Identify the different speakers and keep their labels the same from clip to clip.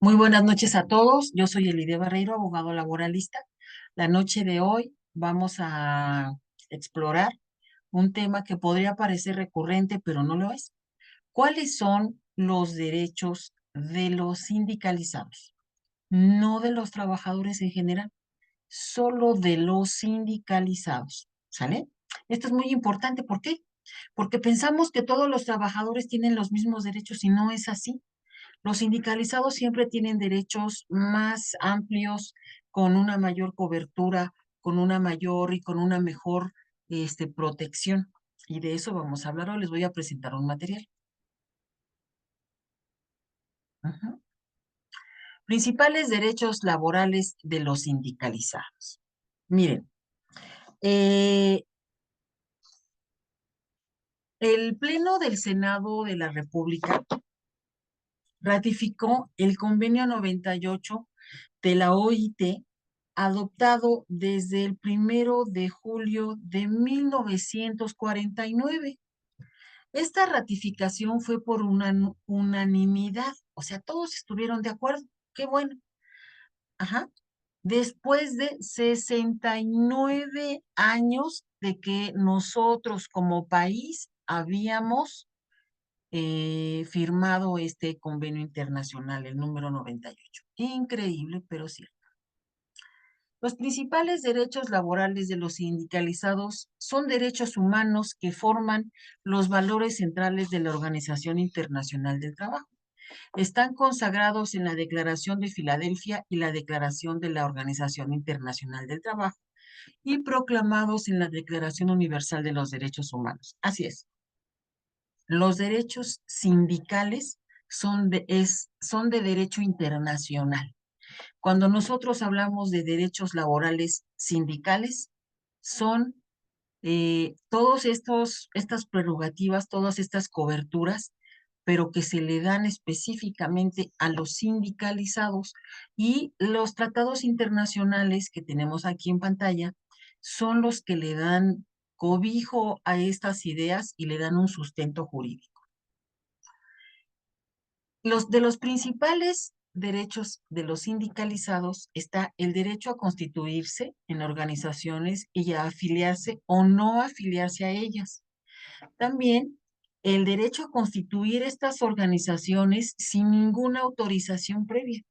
Speaker 1: Muy buenas noches a todos. Yo soy Elide Barreiro, abogado laboralista. La noche de hoy vamos a explorar un tema que podría parecer recurrente, pero no lo es. ¿Cuáles son los derechos de los sindicalizados? No de los trabajadores en general, solo de los sindicalizados. ¿Sale? Esto es muy importante. ¿Por qué? Porque pensamos que todos los trabajadores tienen los mismos derechos y no es así. Los sindicalizados siempre tienen derechos más amplios, con una mayor cobertura, con una mayor y con una mejor protección. Y de eso vamos a hablar hoy. Les voy a presentar un material. Ujú. Principales derechos laborales de los sindicalizados. Miren, eh, el Pleno del Senado de la República ratificó el convenio 98 de la OIT, adoptado desde el 1 de julio de 1949. Esta ratificación fue por una unanimidad, o sea, todos estuvieron de acuerdo. Qué bueno. Ajá. Después de 69 años de que nosotros como país habíamos firmado este convenio internacional, el número 98. Increíble, pero cierto. Los principales derechos laborales de los sindicalizados son derechos humanos que forman los valores centrales de la Organización Internacional del Trabajo. Están consagrados en la Declaración de Filadelfia y la Declaración de la Organización Internacional del Trabajo y proclamados en la Declaración Universal de los Derechos Humanos. Así es, los derechos sindicales son de derecho internacional. Cuando nosotros hablamos de derechos laborales sindicales, son estas prerrogativas, todas estas coberturas, pero que se le dan específicamente a los sindicalizados. Y los tratados internacionales que tenemos aquí en pantalla son los que le dan cobijo a estas ideas y le dan un sustento jurídico. De los principales derechos de los sindicalizados está el derecho a constituirse en organizaciones y a afiliarse o no afiliarse a ellas. También el derecho a constituir estas organizaciones sin ninguna autorización previa.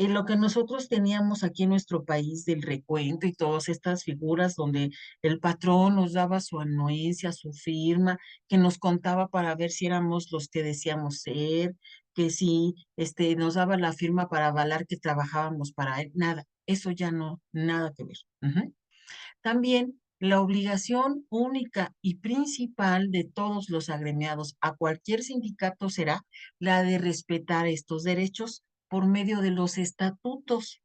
Speaker 1: En lo que nosotros teníamos aquí en nuestro país del recuento y todas estas figuras donde el patrón nos daba su anuencia, su firma, que nos contaba para ver si éramos los que decíamos ser, que si nos daba la firma para avalar que trabajábamos para él, nada, eso ya no, nada que ver. Ujú. También la obligación única y principal de todos los agremiados a cualquier sindicato será la de respetar estos derechos por medio de los estatutos.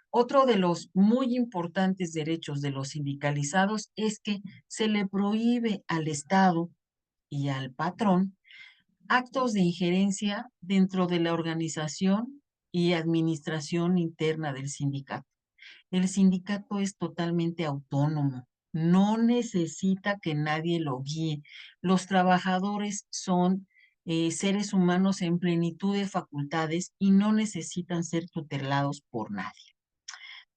Speaker 1: Otro de los muy importantes derechos de los sindicalizados es que se le prohíbe al Estado y al patrón actos de injerencia dentro de la organización y administración interna del sindicato. El sindicato es totalmente autónomo, no necesita que nadie lo guíe. Los trabajadores son seres humanos en plenitud de facultades y no necesitan ser tutelados por nadie.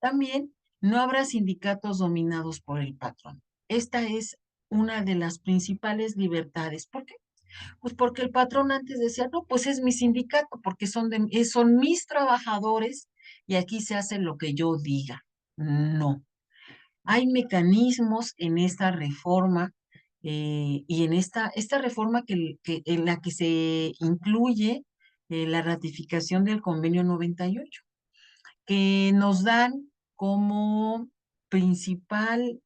Speaker 1: También no habrá sindicatos dominados por el patrón. Esta es una de las principales libertades. ¿Por qué? Pues porque el patrón antes decía, no, pues es mi sindicato, porque son mis trabajadores y aquí se hace lo que yo diga. No, hay mecanismos en esta reforma y en esta reforma en la que se incluye la ratificación del convenio 98, que nos dan como principal,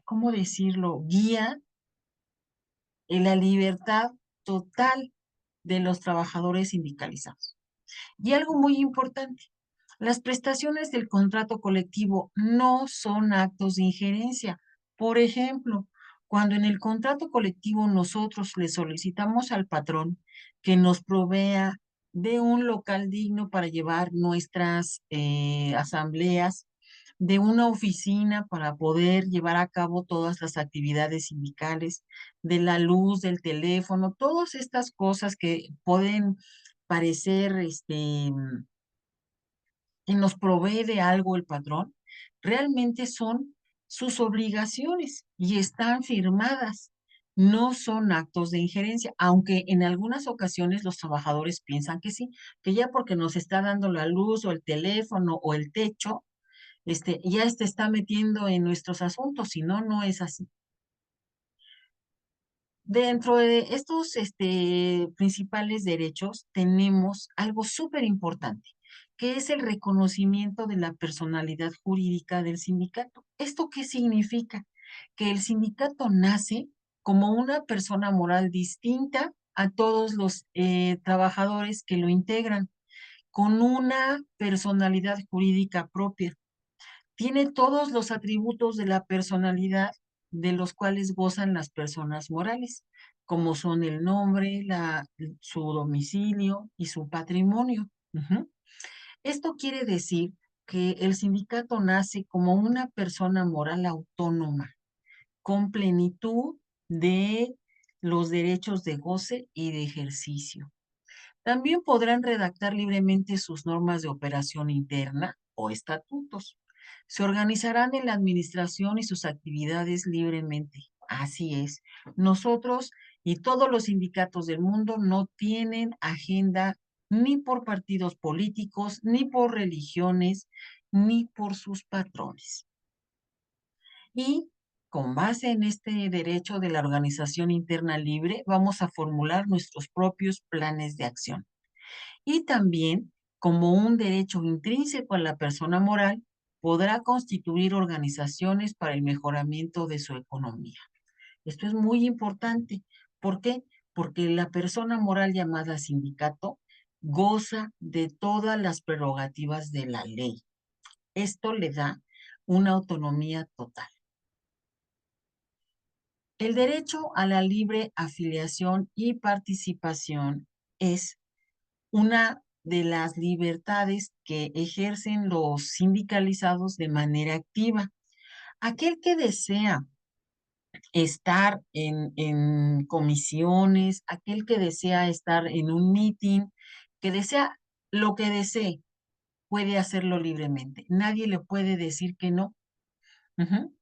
Speaker 1: ¿cómo decirlo?, guía en la libertad total de los trabajadores sindicalizados. Y algo muy importante, las prestaciones del contrato colectivo no son actos de injerencia. Por ejemplo, cuando en el contrato colectivo nosotros le solicitamos al patrón que nos provea de un local digno para llevar nuestras asambleas, de una oficina para poder llevar a cabo todas las actividades sindicales, de la luz, del teléfono, todas estas cosas que pueden parecer que nos provee de algo el patrón, realmente son sus obligaciones y están firmadas. No son actos de injerencia, aunque en algunas ocasiones los trabajadores piensan que sí, que ya porque nos está dando la luz o el teléfono o el techo, ya está metiendo en nuestros asuntos, si no, no es así. Dentro de estos principales derechos tenemos algo súper importante, que es el reconocimiento de la personalidad jurídica del sindicato. ¿Esto qué significa? Que el sindicato nace como una persona moral distinta a todos los trabajadores que lo integran, con una personalidad jurídica propia. Tiene todos los atributos de la personalidad de los cuales gozan las personas morales, como son el nombre, su domicilio y su patrimonio. Ujú. Esto quiere decir que el sindicato nace como una persona moral autónoma, con plenitud de los derechos de goce y de ejercicio. También podrán redactar libremente sus normas de operación interna o estatutos. Se organizarán en la administración y sus actividades libremente. Así es. Nosotros y todos los sindicatos del mundo no tienen agenda ni por partidos políticos, ni por religiones, ni por sus patrones. Y con base en este derecho de la organización interna libre, vamos a formular nuestros propios planes de acción. Y también, como un derecho intrínseco a la persona moral, podrá constituir organizaciones para el mejoramiento de su economía. Esto es muy importante. ¿Por qué? Porque la persona moral llamada sindicato goza de todas las prerrogativas de la ley. Esto le da una autonomía total. El derecho a la libre afiliación y participación es una de las libertades que ejercen los sindicalizados de manera activa. Aquel que desea estar en comisiones, aquel que desea estar en un meeting, que desea lo que desee, puede hacerlo libremente. Nadie le puede decir que no. Ujú.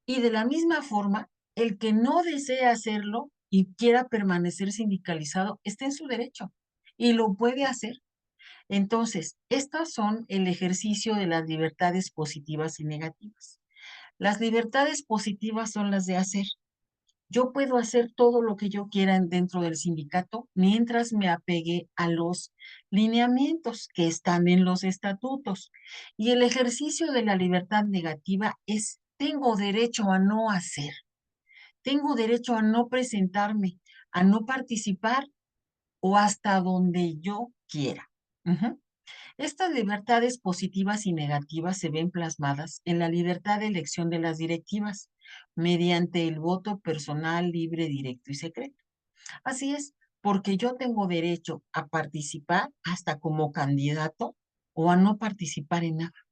Speaker 1: Y de la misma forma, el que no desea hacerlo y quiera permanecer sindicalizado, está en su derecho y lo puede hacer. Entonces, estas son el ejercicio de las libertades positivas y negativas. Las libertades positivas son las de hacer. Yo puedo hacer todo lo que yo quiera dentro del sindicato mientras me apegue a los lineamientos que están en los estatutos. Y el ejercicio de la libertad negativa es, tengo derecho a no hacer, tengo derecho a no presentarme, a no participar o hasta donde yo quiera. Ujú. Estas libertades positivas y negativas se ven plasmadas en la libertad de elección de las directivas mediante el voto personal, libre, directo y secreto. Así es, porque yo tengo derecho a participar hasta como candidato o a no participar en nada,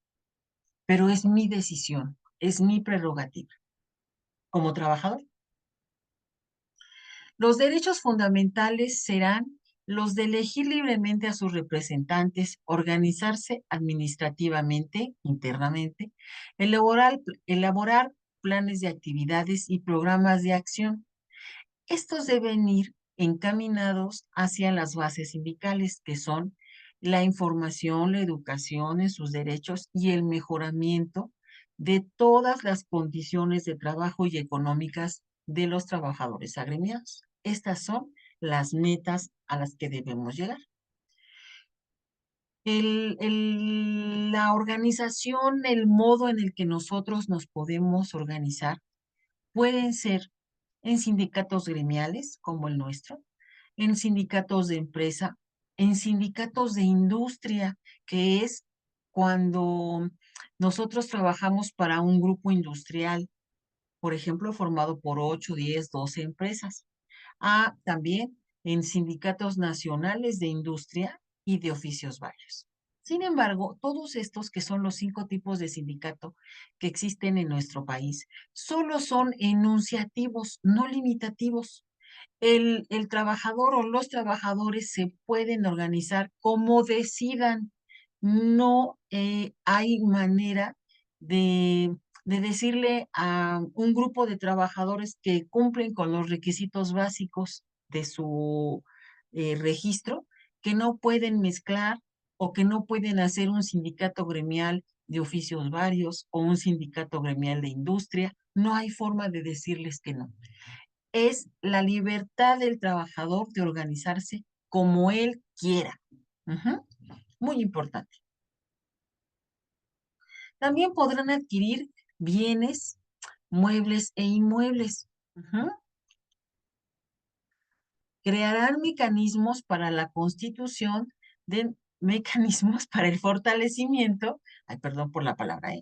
Speaker 1: pero es mi decisión, es mi prerrogativa como trabajador. Los derechos fundamentales serán los de elegir libremente a sus representantes, organizarse administrativamente, internamente, elaborar planes de actividades y programas de acción. Estos deben ir encaminados hacia las bases sindicales, que son la información, la educación en sus derechos y el mejoramiento de todas las condiciones de trabajo y económicas de los trabajadores agremiados. Estas son las metas a las que debemos llegar. La organización, el modo en el que nosotros nos podemos organizar, pueden ser en sindicatos gremiales como el nuestro, en sindicatos de empresa, en sindicatos de industria, que es cuando nosotros trabajamos para un grupo industrial, por ejemplo, formado por 8, 10, 12 empresas. También en sindicatos nacionales de industria y de oficios varios. Sin embargo, todos estos, que son los 5 tipos de sindicato que existen en nuestro país, solo son enunciativos, no limitativos. El trabajador o los trabajadores se pueden organizar como decidan. No hay manera de, de decirle a un grupo de trabajadores que cumplen con los requisitos básicos de su registro que no pueden mezclar o que no pueden hacer un sindicato gremial de oficios varios o un sindicato gremial de industria. No hay forma de decirles que no. Es la libertad del trabajador de organizarse como él quiera. Ujú. Muy importante. También podrán adquirir bienes, muebles e inmuebles. Ujú. Crearán mecanismos para la constitución de mecanismos para el fortalecimiento, ay, perdón por la palabra,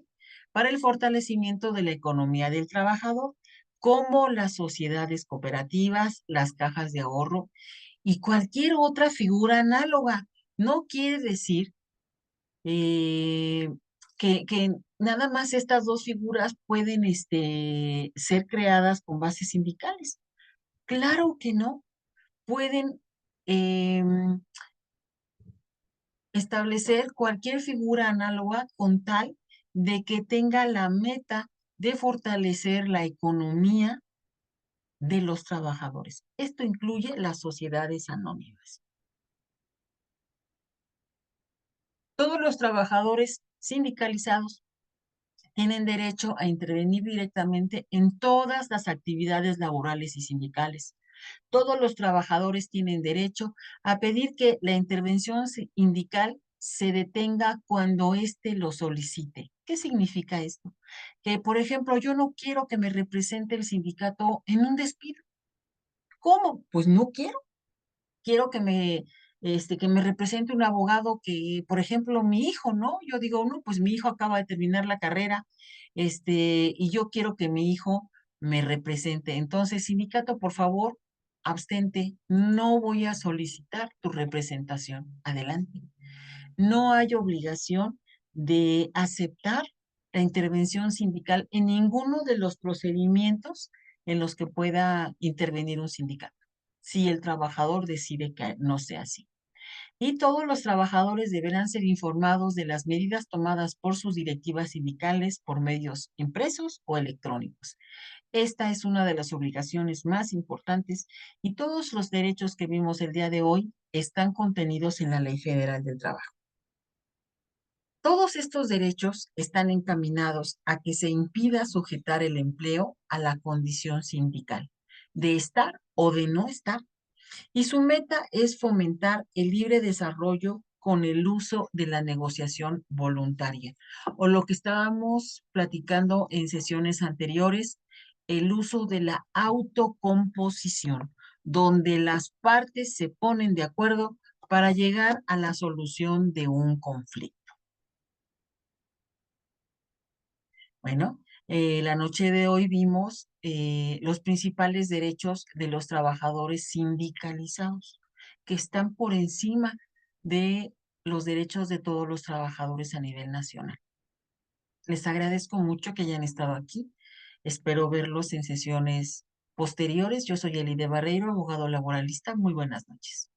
Speaker 1: para el fortalecimiento de la economía del trabajador, como las sociedades cooperativas, las cajas de ahorro y cualquier otra figura análoga. No quiere decir eh, que nada más estas dos figuras pueden ser creadas con bases sindicales. Claro que no. Pueden establecer cualquier figura análoga con tal de que tenga la meta de fortalecer la economía de los trabajadores. Esto incluye las sociedades anónimas. Todos los trabajadores sindicalizados tienen derecho a intervenir directamente en todas las actividades laborales y sindicales. Todos los trabajadores tienen derecho a pedir que la intervención sindical se detenga cuando éste lo solicite. ¿Qué significa esto? Que, por ejemplo, yo no quiero que me represente el sindicato en un despido. ¿Cómo? Pues no quiero. Quiero que me represente un abogado que, por ejemplo, mi hijo, ¿no? Yo digo, no, pues mi hijo acaba de terminar la carrera, y yo quiero que mi hijo me represente. Entonces, sindicato, por favor, abstente, no voy a solicitar tu representación. Adelante. No hay obligación de aceptar la intervención sindical en ninguno de los procedimientos en los que pueda intervenir un sindicato, si el trabajador decide que no sea así. Y todos los trabajadores deberán ser informados de las medidas tomadas por sus directivas sindicales por medios impresos o electrónicos. Esta es una de las obligaciones más importantes y todos los derechos que vimos el día de hoy están contenidos en la Ley Federal del Trabajo. Todos estos derechos están encaminados a que se impida sujetar el empleo a la condición sindical, de estar o de no estar, y su meta es fomentar el libre desarrollo con el uso de la negociación voluntaria, o lo que estábamos platicando en sesiones anteriores, el uso de la autocomposición, donde las partes se ponen de acuerdo para llegar a la solución de un conflicto. Bueno, la noche de hoy vimos los principales derechos de los trabajadores sindicalizados, que están por encima de los derechos de todos los trabajadores a nivel nacional. Les agradezco mucho que hayan estado aquí. Espero verlos en sesiones posteriores. Yo soy Elide Barreiro, abogado laboralista. Muy buenas noches.